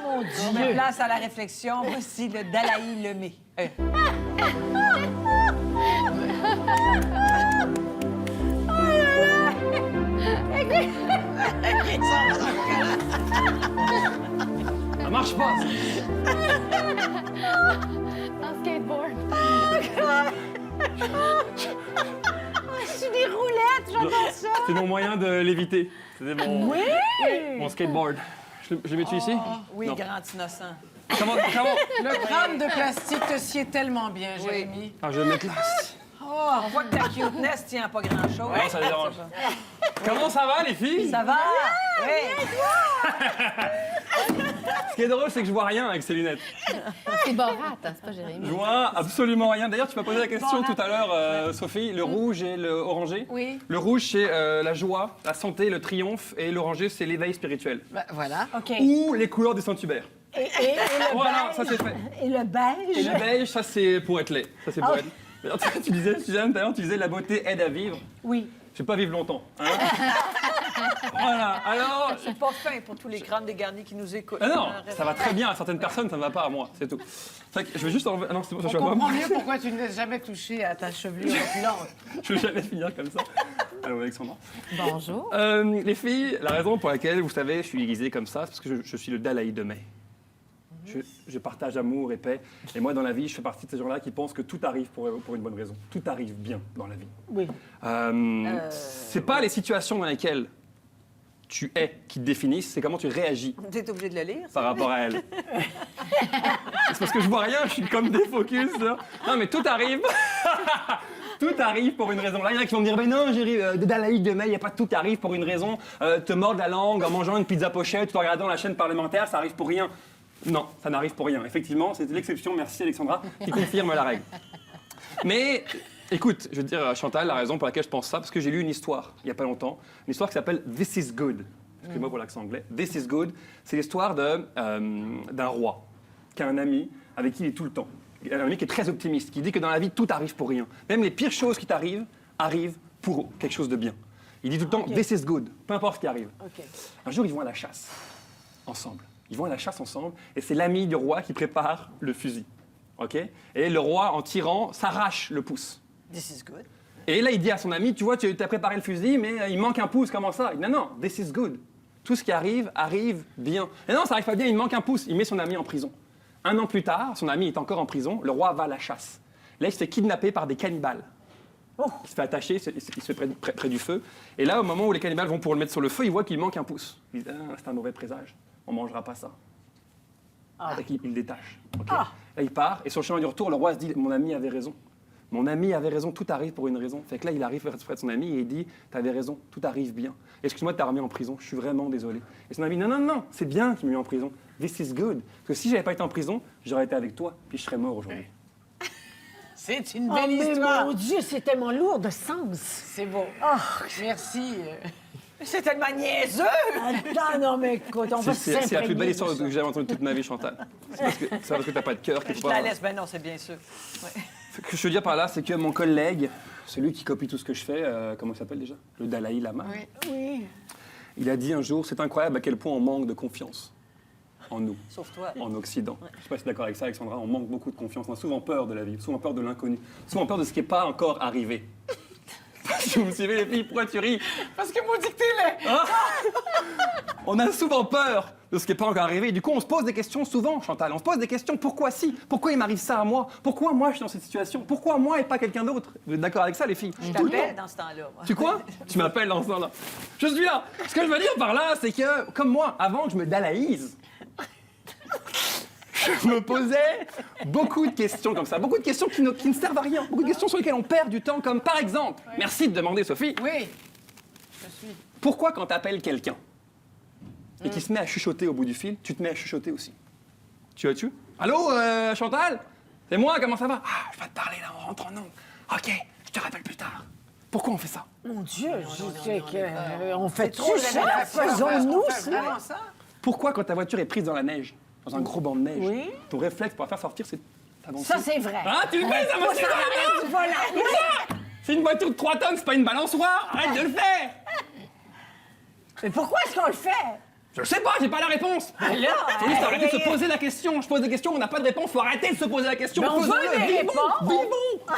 Mon Dieu! Place à la réflexion, voici le Dalaï Lemay. Ça marche pas. Un skateboard. C'est des roulettes, j'adore ça! C'est mon moyen de l'éviter. C'était mon skateboard. Je le mets-tu ici? Oui, Non. grand innocent. Comment? Le crâne de plastique te sied tellement bien, Jérémy. Ah, je vais le mettre là. On voit que ta cuteness tient à pas grand-chose. Non, ça dérange. Comment ça va, les filles? Ça va? Oui. Ce qui est drôle, c'est que je vois rien avec ces lunettes. C'est Borat, hein, c'est pas Jérémy. Je vois absolument rien. D'ailleurs, tu m'as posé la question tout à l'heure, Sophie. Le rouge et le orangé. Oui. Le rouge, c'est la joie, la santé, le triomphe. Et l'orangé, c'est l'éveil spirituel. Ben, voilà. OK. Ou les couleurs du Saint-Hubert. Et le Voilà, beige? ça c'est fait. Et le beige? Et le beige, ça c'est pour être laid. Ça c'est pour être. D'ailleurs, tu disais, Suzanne, tout à l'heure, tu disais la beauté aide à vivre. Oui. Je vais pas vivre longtemps. Hein. Voilà. Alors. C'est pas fin pour tous les crânes dégarnis qui nous écoutent. Ah non, ça va très bien à certaines personnes, ça ne va pas à moi, c'est tout. Fait que je vais juste enlever. Ah non, c'est bon, ça On je suis à moi. comprend mieux pourquoi tu ne laisses jamais toucher à ta chevelure opulente. Je vais jamais finir comme ça. Allô, Alexandra. Bonjour. Les filles, la raison pour laquelle, vous savez, je suis aiguisé comme ça, c'est parce que je suis le Dalaï de mai. Je partage amour et paix. Et moi, dans la vie, je fais partie de ces gens-là qui pensent que tout arrive pour une bonne raison. Tout arrive bien dans la vie. Oui. C'est pas les situations dans lesquelles tu es qui te définissent, c'est comment tu réagis T'es obligé de le lire? par rapport à elles. C'est parce que je vois rien, je suis comme défocus. Là. Non, mais tout arrive. Tout arrive pour une raison. Là, il y en a qui vont me dire, mais non, de Dalaï de mai, il n'y a pas tout qui arrive pour une raison. Te mordre la langue en mangeant une pizza pochette, tout en regardant la chaîne parlementaire, ça arrive pour rien. Non, ça n'arrive pour rien. Effectivement, c'est l'exception, merci Alexandra, qui confirme la règle. Mais, écoute, je veux dire, Chantal, la raison pour laquelle je pense ça, parce que j'ai lu une histoire, il n'y a pas longtemps, une histoire qui s'appelle This is Good. Excusez-moi pour l'accent anglais. This is Good, c'est l'histoire d'un roi, qui a un ami avec qui il est tout le temps. Un ami qui est très optimiste, qui dit que dans la vie, tout arrive pour rien. Même les pires choses qui t'arrivent, arrivent pour quelque chose de bien. Il dit tout le temps, This is good, peu importe ce qui arrive. OK. Un jour, ils vont à la chasse, ensemble. Ils vont à la chasse ensemble, et c'est l'ami du roi qui prépare le fusil. OK? Et le roi, en tirant, s'arrache le pouce. This is good. Et là, il dit à son ami, tu vois, tu as préparé le fusil, mais il manque un pouce, comment ça? Il dit, non, this is good. Tout ce qui arrive, arrive bien. Et non, ça arrive pas bien, il manque un pouce. Il met son ami en prison. 1 an plus tard, son ami est encore en prison, le roi va à la chasse. Là, il se fait kidnapper par des cannibales. Il se fait attacher, il se fait près du feu. Et là, au moment où les cannibales vont pour le mettre sur le feu, il voit qu'il manque un pouce. Il dit, ah, c'est un mauvais présage, on mangera pas ça. Donc, il le détache. OK. Là, il part, et sur le chemin du retour, le roi se dit, mon ami avait raison. Mon ami avait raison, tout arrive pour une raison. Fait que là, il arrive près de son ami et il dit, t'avais raison, tout arrive bien. Excuse-moi de t'avoir mis en prison, je suis vraiment désolé. Et son ami, non, non, non, c'est bien qu'il m'ait mis en prison. This is good. Parce que si j'avais pas été en prison, j'aurais été avec toi, puis je serais mort aujourd'hui. C'est une Oh, belle mais histoire. mon Dieu, c'est tellement lourd de sens. C'est beau. Merci. C'est tellement niaiseux! Attends, non, mais écoute, on va C'est la plus s'imprégner belle histoire de ça. que j'ai entendue toute ma vie, Chantal. C'est parce que t'as pas de cœur qu'il Je faut te la pas... laisse, ben non, c'est bien sûr. Ouais. Ce que je veux dire par là, c'est que mon collègue, celui qui copie tout ce que je fais, comment il s'appelle déjà? Le Dalaï Lama. Oui. Il a dit un jour, c'est incroyable à quel point on manque de confiance en nous, Sauf toi. en Occident. Je ne sais pas si tu es d'accord avec ça, Alexandra, on manque beaucoup de confiance. On a souvent peur de la vie, souvent peur de l'inconnu, souvent peur de ce qui n'est pas encore arrivé. Si vous me suivez les filles, pourquoi tu ris? Parce que maudit que t'es laid. Ah on a souvent peur de ce qui n'est pas encore arrivé. Et du coup, on se pose des questions souvent, Chantal. On se pose des questions. Pourquoi si? Pourquoi il m'arrive ça à moi? Pourquoi moi je suis dans cette situation? Pourquoi moi et pas quelqu'un d'autre? Vous êtes d'accord avec ça, les filles? Je Tout le t'appelle temps. dans ce temps-là, moi. Tu quoi? Tu m'appelles dans ce temps-là. Je suis là. Ce que je veux dire par là, c'est que, comme moi, avant que je me dalaïse, je me posais beaucoup de questions comme ça. Beaucoup de questions qui ne servent à rien. Beaucoup de questions sur lesquelles on perd du temps, comme par exemple, merci de demander, Sophie, Oui. Je suis. pourquoi quand tu appelles quelqu'un et qu'il se met à chuchoter au bout du fil, tu te mets à chuchoter aussi? Tu vois-tu? Allô, Chantal? C'est moi, comment ça va? Ah, je vais te parler là, on rentre en ondes. Ok, je te rappelle plus tard. Pourquoi on fait ça? Mon Dieu, je sais que... on fait trop tout ça, révélateur. faisons-nous On fait cela. vraiment ça? Pourquoi quand ta voiture est prise dans la neige, dans un gros banc de neige, Oui. ton réflexe pour la faire sortir, c'est d'avancer? Ça, c'est vrai. Ah, tu le fais, ça me tire Arrête, voilà. C'est une voiture de 3 tonnes, c'est pas une balançoire! Arrête de le faire! Mais pourquoi est-ce qu'on le fait? Je sais pas, j'ai pas la réponse. Là, Faut juste arrêter de se poser la question. Je pose des questions, on n'a pas de réponse. Faut arrêter de se poser la question. Mais on veut Posez-le. des Vivons, réponses. vivons.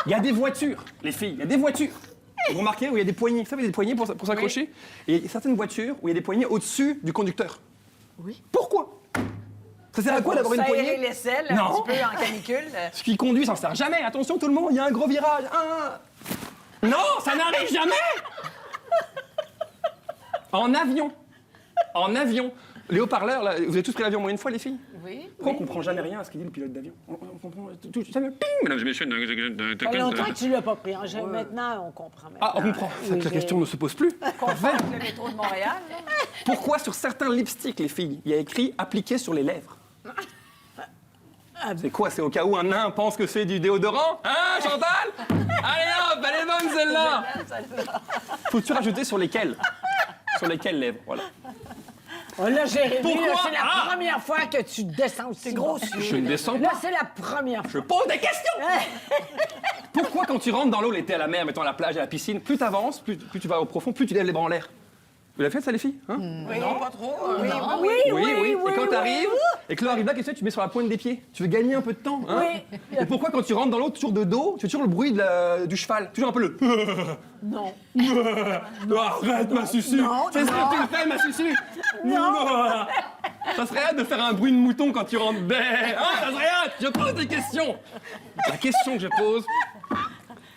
Il y a des voitures, les filles. Il y a des voitures. Vous remarquez où il y a des poignées. Vous savez, des poignées pour s'accrocher. Et il y a certaines voitures où il y a des poignées au-dessus du conducteur. Oui. Pourquoi? Ça sert à quoi d'avoir une S'aérer poignée? l'aisselle Non. un petit peu en canicule. Ce qui conduit, ça ne sert jamais. Attention tout le monde, il y a un gros virage. Non, ça n'arrive jamais. En avion. En avion. Les haut-parleurs, là, vous avez tous pris l'avion moins une fois, les filles? Oui. Pourquoi on comprend jamais rien à ce qu'il dit le pilote d'avion? On comprend tout. Jamais. Ping, mesdames et messieurs. Ça fait longtemps que tu l'as pas pris. Maintenant, on comprend. Ah, on comprend. C'est que la question ne se pose plus. Confondre avec le métro de Montréal. là. Pourquoi sur certains lipsticks, les filles, il y a écrit appliqué sur les lèvres? C'est quoi? C'est au cas où un nain pense que c'est du déodorant? Hein, Chantal? Allez hop, elle est bonne celle-là! Faut-tu rajouter sur lesquelles? Sur lesquelles lèvres? Voilà. Oh, là, Jérémy, Pourquoi? là, c'est la Ah! première fois que tu descends aussi. C'est gros. Je ne descends Là, pas. c'est la première fois. Je pose des questions! Pourquoi quand tu rentres dans l'eau, l'été à la mer, mettons à la plage, à la piscine, plus tu avances, plus tu vas au profond, plus tu lèves les bras en l'air? Vous l'avez fait ça, les filles? Hein? Oui, pas trop. Oui, Oui. Et quand t'arrives, et que l'eau arrive là, qu'est-ce que tu mets sur la pointe des pieds? Tu veux gagner un peu de temps, hein? Oui. Et pourquoi quand tu rentres dans l'eau, toujours de dos, tu fais toujours le bruit du cheval? Toujours un peu le... Non. Arrête, ma susu! C'est ce que tu fais, ma susu! Non. Ça serait hâte de faire un bruit de mouton quand tu rentres. Ça serait hâte! Je pose des questions! La question que je pose,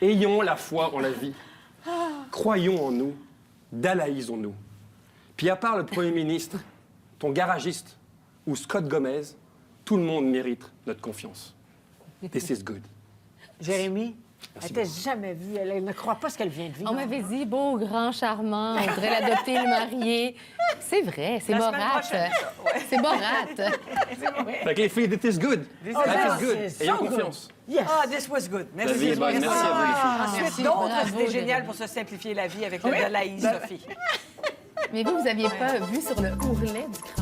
ayons la foi en la vie. Croyons en nous. Dalaïsons-nous. Puis à part le Premier ministre, ton garagiste ou Scott Gomez, tout le monde mérite notre confiance. This is good. Jérémy, Merci elle t'a jamais vue. Elle ne croit pas ce qu'elle vient de vivre. On m'avait dit beau, grand, charmant, on voudrait l'adopter, le marier. C'est vrai, c'est La semaine Borat. prochaine, ça, ouais. C'est Borat. Fait que les filles, this is good. This Oh, Life that is good. is Ayons so good. confiance. Yes. Ah, this was good. Merci. La vie est bonne. Merci à vous, les filles. Ensuite, Merci, d'autres bravo, idées géniales Jérémy. pour se simplifier la vie avec le Dalaï, Sophie. Mais vous avez pas vu sur le ourlet du crâne?